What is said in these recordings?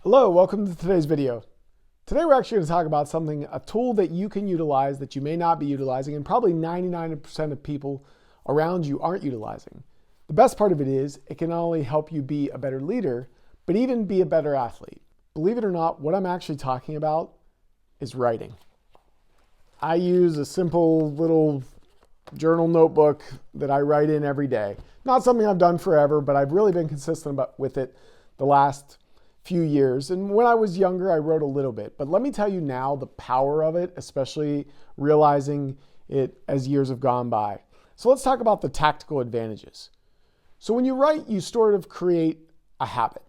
Hello, welcome to today's video. Today we're actually going to talk about a tool that you can utilize that you may not be utilizing and probably 99% of people around you aren't utilizing. The best part of it is it can not only help you be a better leader, but even be a better athlete. Believe it or not, what I'm actually talking about is writing. I use a simple little journal notebook that I write in every day. Not something I've done forever, but I've really been consistent with it the last few years. And when I was younger, I wrote a little bit. But let me tell you now the power of it, especially realizing it as years have gone by. So let's talk about the tactical advantages. So when you write, you sort of create a habit.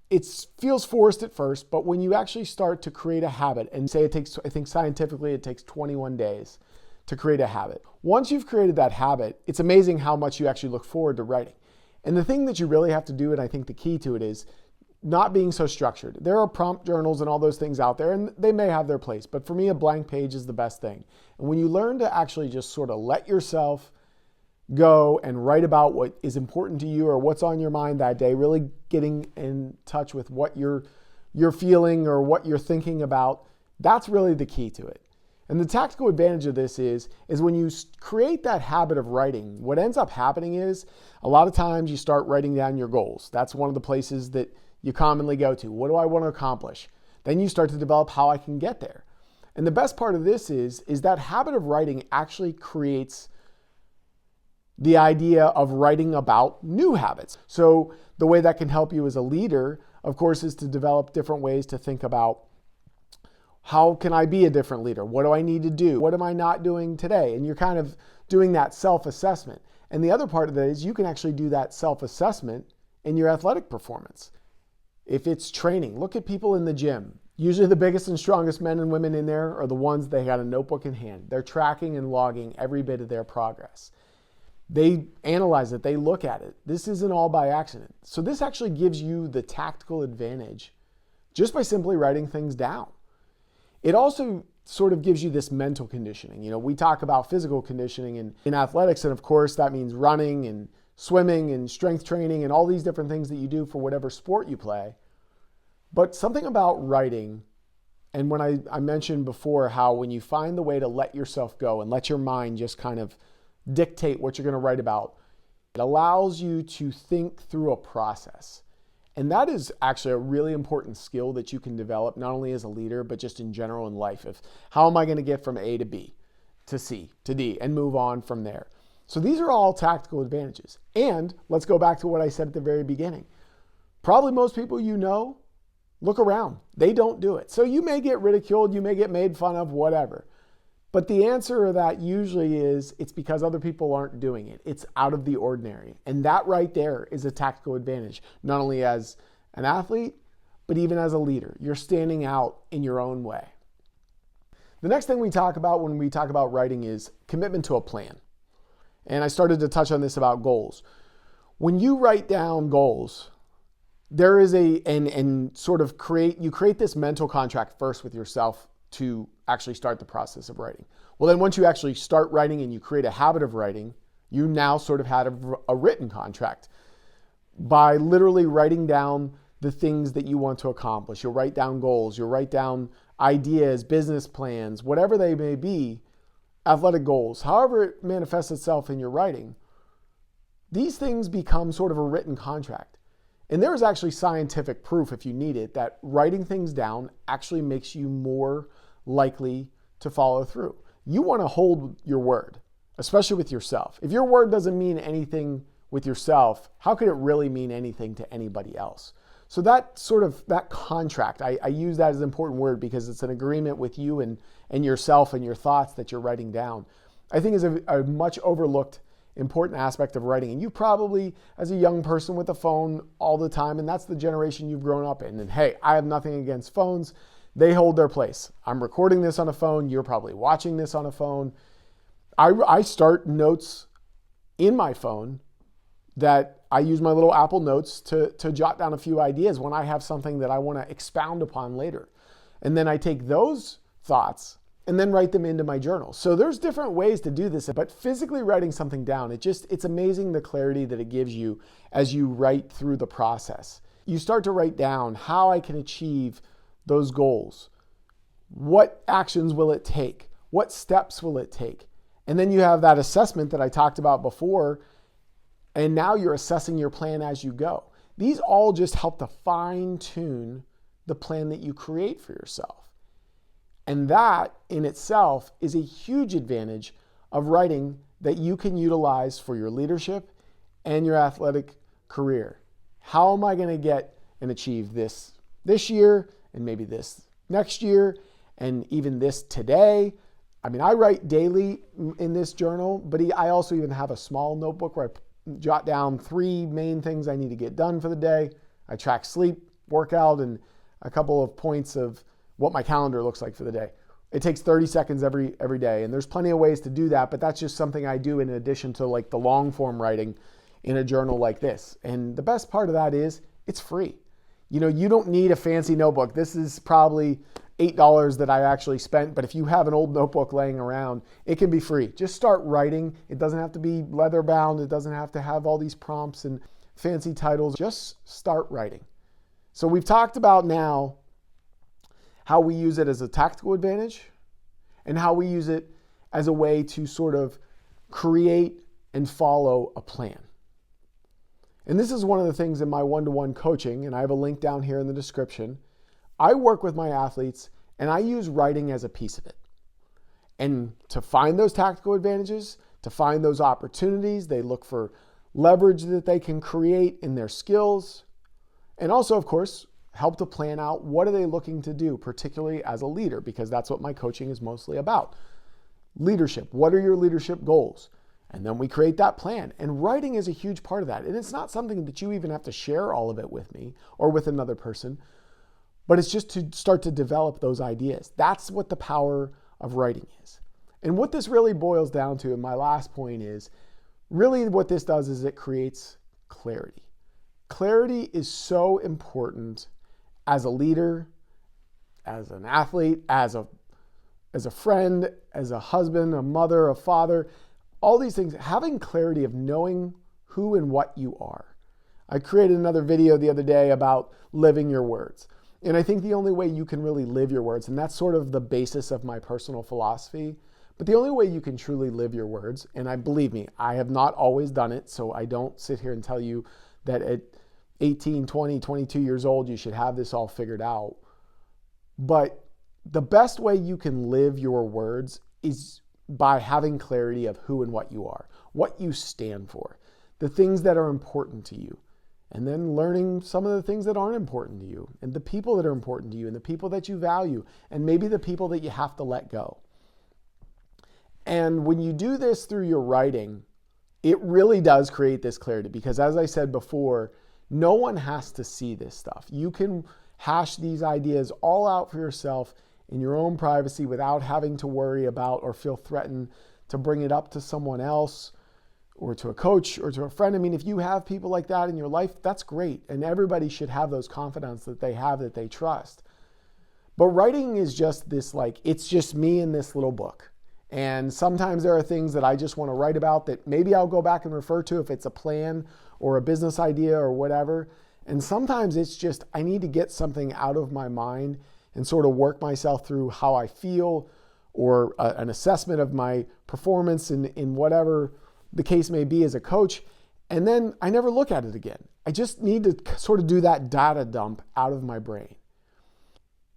It feels forced at first, but when you actually start to create a habit, and say it takes, I think scientifically it takes 21 days to create a habit. Once you've created that habit, it's amazing how much you actually look forward to writing. And the thing that you really have to do, and I think the key to it, is not being so structured. There are prompt journals and all those things out there, and they may have their place, but for me, a blank page is the best thing. And when you learn to actually just sort of let yourself go and write about what is important to you or what's on your mind that day, really getting in touch with what you're feeling or what you're thinking about, that's really the key to it. And the tactical advantage of this is when you create that habit of writing, what ends up happening is a lot of times you start writing down your goals. That's one of the places that you commonly go to. What do I want to accomplish? Then you start to develop how I can get there. And the best part of this is that habit of writing actually creates the idea of writing about new habits. So the way that can help you as a leader, of course, is to develop different ways to think about how can I be a different leader? What do I need to do? What am I not doing today? And you're kind of doing that self-assessment. And the other part of that is you can actually do that self-assessment in your athletic performance. If it's training, look at people in the gym. Usually the biggest and strongest men and women in there are the ones that got a notebook in hand. They're tracking and logging every bit of their progress. They analyze it, they look at it. This isn't all by accident. So this actually gives you the tactical advantage just by simply writing things down. It also sort of gives you this mental conditioning. You know, we talk about physical conditioning in athletics, and of course that means running and swimming and strength training and all these different things that you do for whatever sport you play. But something about writing, and when I mentioned before how when you find the way to let yourself go and let your mind just kind of dictate what you're going to write about, it allows you to think through a process. And that is actually a really important skill that you can develop, not only as a leader, but just in general in life. Of how am I going to get from A to B to C to D and move on from there? So these are all tactical advantages. And let's go back to what I said at the very beginning. Probably most people you know, look around. They don't do it. So you may get ridiculed, you may get made fun of, whatever. But the answer to that usually is it's because other people aren't doing it. It's out of the ordinary. And that right there is a tactical advantage, not only as an athlete, but even as a leader. You're standing out in your own way. The next thing we talk about when we talk about writing is commitment to a plan. And I started to touch on this about goals. When you write down goals, there is you create this mental contract first with yourself to actually start the process of writing. Well, then once you actually start writing and you create a habit of writing, you now sort of had a written contract by literally writing down the things that you want to accomplish. You'll write down goals, you'll write down ideas, business plans, whatever they may be, athletic goals, however it manifests itself in your writing. These things become sort of a written contract. And there is actually scientific proof, if you need it, that writing things down actually makes you more likely to follow through. You want to hold your word, especially with yourself. If your word doesn't mean anything with yourself, how could it really mean anything to anybody else? So that contract, I use that as an important word because it's an agreement with you and yourself and your thoughts that you're writing down. I think is a much overlooked important aspect of writing. And you probably, as a young person with a phone all the time, and that's the generation you've grown up in. And hey, I have nothing against phones. They hold their place. I'm recording this on a phone. You're probably watching this on a phone. I start notes in my phone that I use my little Apple Notes to jot down a few ideas when I have something that I want to expound upon later. And then I take those thoughts and then write them into my journal. So there's different ways to do this, but physically writing something down, it's amazing the clarity that it gives you as you write through the process. you start to write down how I can achieve those goals. What actions will it take? What steps will it take? And then you have that assessment that I talked about before, and now you're assessing your plan as you go. These all just help to fine-tune the plan that you create for yourself. And that in itself is a huge advantage of writing that you can utilize for your leadership and your athletic career. How am I going to get and achieve this year, and maybe this next year, and even this today? I mean, I write daily in this journal, but I also even have a small notebook where I jot down 3 main things I need to get done for the day. I track sleep, workout, and a couple of points of what my calendar looks like for the day. It takes 30 seconds every day, and there's plenty of ways to do that, but that's just something I do in addition to like the long form writing in a journal like this. And the best part of that is it's free. You know, you don't need a fancy notebook. This is probably $8 that I actually spent, but if you have an old notebook laying around, it can be free. Just start writing. It doesn't have to be leather bound. It doesn't have to have all these prompts and fancy titles. Just start writing. So we've talked about now how we use it as a tactical advantage and how we use it as a way to sort of create and follow a plan. And this is one of the things in my one-to-one coaching, and I have a link down here in the description. I work with my athletes and I use writing as a piece of it. And to find those tactical advantages, to find those opportunities, they look for leverage that they can create in their skills. And also, of course, help to plan out what are they looking to do, particularly as a leader, because that's what my coaching is mostly about. Leadership. What are your leadership goals? And then we create that plan. And writing is a huge part of that. And it's not something that you even have to share all of it with me or with another person, but it's just to start to develop those ideas. That's what the power of writing is. And what this really boils down to, and my last point is, really what this does is it creates clarity. Clarity is so important as a leader, as an athlete, as a friend, as a husband, a mother, a father. All these things, having clarity of knowing who and what you are. I created another video the other day about living your words. And I think the only way you can really live your words, and that's sort of the basis of my personal philosophy, but the only way you can truly live your words, and believe me, I have not always done it, so I don't sit here and tell you that at 18, 20, 22 years old, you should have this all figured out. But the best way you can live your words is by having clarity of who and what you are, what you stand for, the things that are important to you, and then learning some of the things that aren't important to you, and the people that are important to you, and the people that you value, and maybe the people that you have to let go. And when you do this through your writing, it really does create this clarity, because as I said before, no one has to see this stuff. You can hash these ideas all out for yourself in your own privacy without having to worry about or feel threatened to bring it up to someone else or to a coach or to a friend. I mean, if you have people like that in your life, that's great. And everybody should have those confidants that they have, that they trust. But writing is just this, it's just me in this little book. And sometimes there are things that I just want to write about that maybe I'll go back and refer to if it's a plan or a business idea or whatever. And sometimes it's just, I need to get something out of my mind and sort of work myself through how I feel or an assessment of my performance in whatever the case may be as a coach. And then I never look at it again. I just need to sort of do that data dump out of my brain.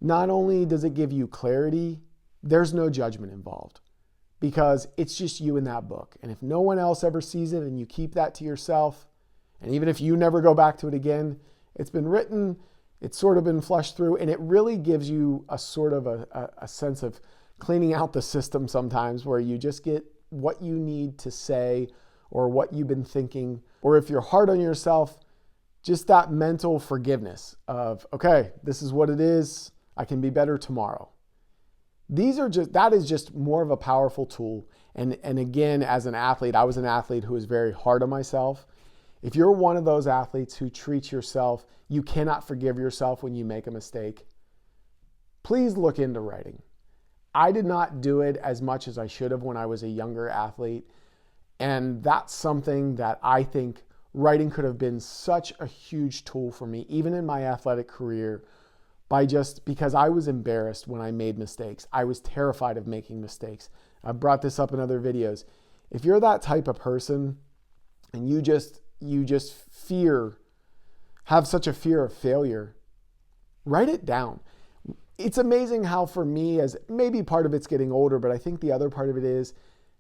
Not only does it give you clarity, there's no judgment involved because it's just you in that book. And if no one else ever sees it and you keep that to yourself, and even if you never go back to it again, it's been written, it's sort of been flushed through, and it really gives you a sort of a sense of cleaning out the system sometimes where you just get what you need to say or what you've been thinking. Or if you're hard on yourself, just that mental forgiveness of, okay, this is what it is. I can be better tomorrow. That is just more of a powerful tool. And again, as an athlete, I was an athlete who was very hard on myself. If you're one of those athletes who treats yourself, you cannot forgive yourself when you make a mistake, please look into writing. I did not do it as much as I should have when I was a younger athlete. And that's something that I think writing could have been such a huge tool for me, even in my athletic career, because I was embarrassed when I made mistakes. I was terrified of making mistakes. I've brought this up in other videos. If you're that type of person and you just have such a fear of failure, write it down. It's amazing how, for me, as maybe part of it's getting older, but I think the other part of it is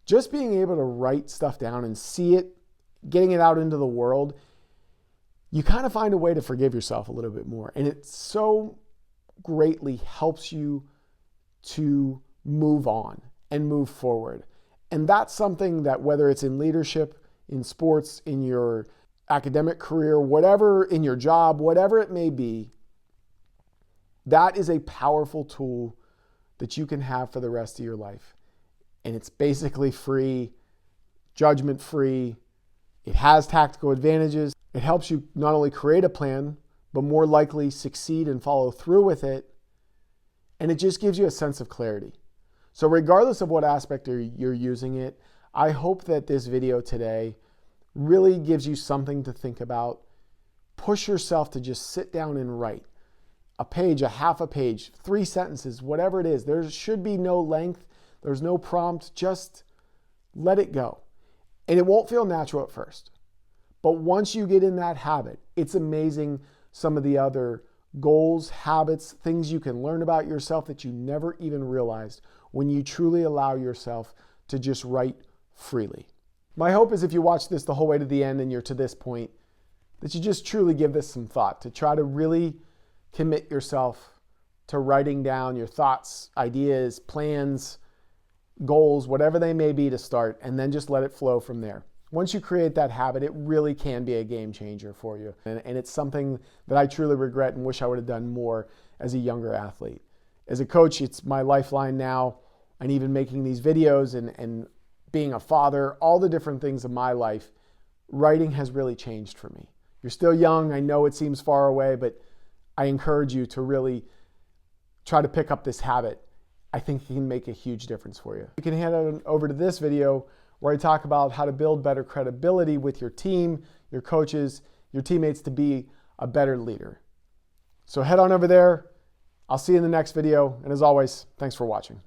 just being able to write stuff down and see it, getting it out into the world. You kind of find a way to forgive yourself a little bit more. And it so greatly helps you to move on and move forward. And that's something that, whether it's in leadership, in sports, in your academic career, whatever, in your job, whatever it may be, that is a powerful tool that you can have for the rest of your life. And it's basically free, judgment-free. It has tactical advantages. It helps you not only create a plan, but more likely succeed and follow through with it. And it just gives you a sense of clarity. So regardless of what aspect you're using it, I hope that this video today really gives you something to think about. Push yourself to just sit down and write. A page, a half a page, 3 sentences, whatever it is. There should be no length. There's no prompt. Just let it go. And it won't feel natural at first. But once you get in that habit, it's amazing some of the other goals, habits, things you can learn about yourself that you never even realized when you truly allow yourself to just write freely. My hope is, if you watch this the whole way to the end and you're to this point, that you just truly give this some thought, to try to really commit yourself to writing down your thoughts, ideas, plans, goals, whatever they may be to start, and then just let it flow from there. Once you create that habit, it really can be a game changer for you. And it's something that I truly regret and wish I would have done more as a younger athlete. As a coach, it's my lifeline now, and even making these videos and being a father, all the different things of my life, writing has really changed for me. You're still young. I know it seems far away, but I encourage you to really try to pick up this habit. I think it can make a huge difference for you. You can head on over to this video where I talk about how to build better credibility with your team, your coaches, your teammates, to be a better leader. So head on over there. I'll see you in the next video. And as always, thanks for watching.